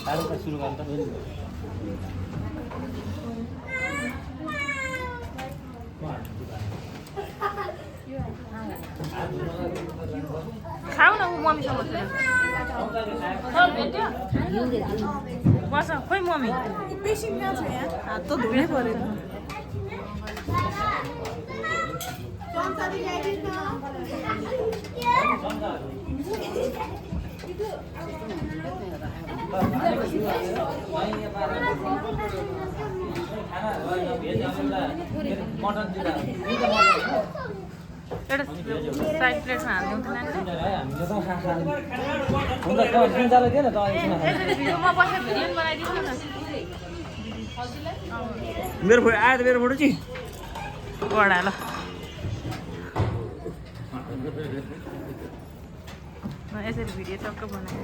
सुरु गर्दा खाऊ न ऊ मम्मीसँग बस खोइ मम्मी पेसेन्ट कहाँ छ यहाँ हात त धुनै पऱ्यो त एउटा साइड प्लेटमा हालिदिउँ म बसेर भिडियो बनाइदिन्छु न मेरो फोटो आयो त मेरो फोटो चाहिँ वडा ल यसरी भिडियो टक्क बनायो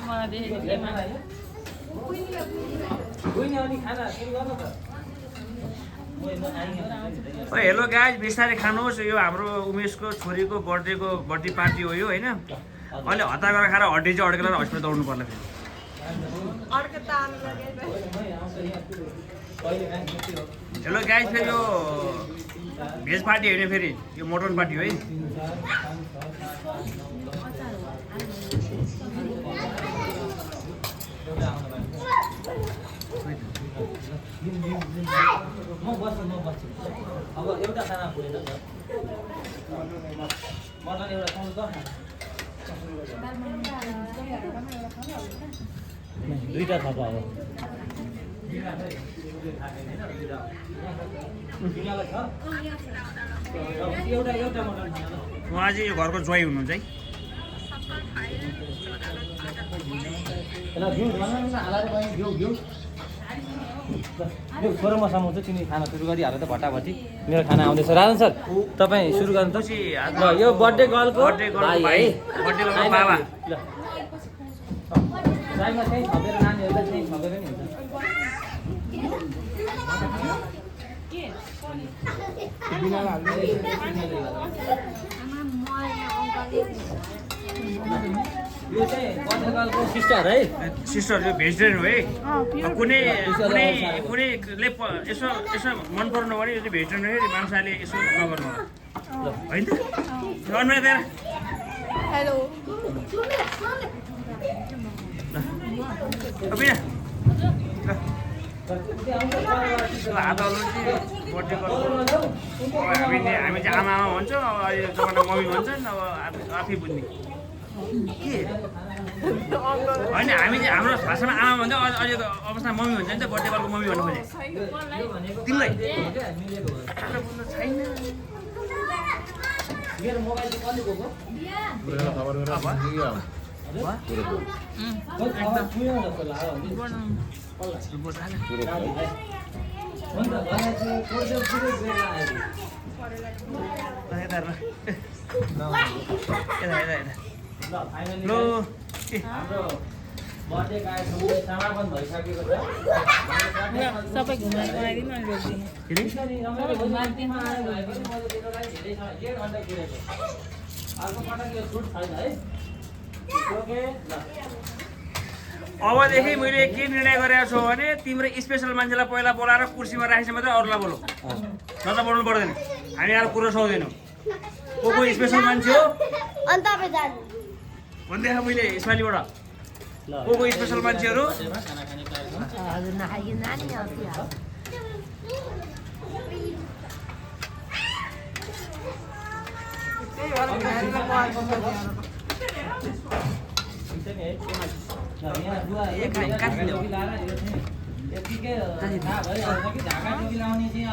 मलाई देखेको केमा हेलो गाइज बिस्तारै खानुहोस् यो हाम्रो उमेशको छोरीको बर्थडे पार्टी हो यो होइन अहिले हतार गरेर खाएर हड्डी चाहिँ अड्केर हस्पिटल दौड्नु पर्ला फेरि हेलो गाइज फेरि यो भेज पार्टी होइन फेरि यो मटन पार्टी हो है म बस्छु अब एउटा खाना पुगेन नि त मटन एउटा खानु त दुईटा थप अब एउटा मटन उहाँ चाहिँ यो घरको ज्वाइँ हुनुहुन्छ है छोरो म समाउँछ तिमी खाना सुरु गरिहाल त भट्टाभट्टी मेरो खाना आउँदैछ राजन सर तपाईँ सुरु गर्नु त ल यो बर्थडे गर्लको भाइ बर्थडे बाबा ल साइडमा चाहिँ थपेर नानीहरूलाई चाहिँ थपेर नि हुन्छ यो चाहिँ बर्थडे गर्लको सिस्टर है सिस्टर यो भेजिटेरियन हो है कुनैले यसो मन पर्नु भने यो चाहिँ भेजिटेरियन हो मांसाहारीले यसो नगर्नु होइन त अन्य दिएर हेलो हात हल्नु चाहिँ बर्थडे हामी चाहिँ आमा भन्छौँ अब अहिले जमाना मम्मी भन्छन् अब आफै बुझ्ने के होइन हामी चाहिँ हाम्रो भाषामा आमा भन्छ अहिले त अवस्था मम्मी भन्छ नि त बर्थडे गर्लको मम्मी भन्नु खोजे तिमीलाई छैन मेरो मोबाइल चाहिँ कसले बोको लो हाम्रो बर्थडे कार्यक्रम समापन भइसकेको छ सबै घुमाइ बनाइदिनु अनि अबदेखि मैले के निर्णय गरेको छु भने तिम्रो स्पेसल मान्छेलाई पहिला बोलाएर कुर्सीमा राखेपछि मात्रै अरूलाई बोलाऊ न त बोल्नु पर्दैन हामी आएर कुरो सक्दैनौँ को स्पेसल मान्छे हो भनिदिएको मैले यसपालिबाट को स्पेसल मान्छेहरू यतिकै थाहा भइहाल्छ कि ढाका टोपी लाउने चाहिँ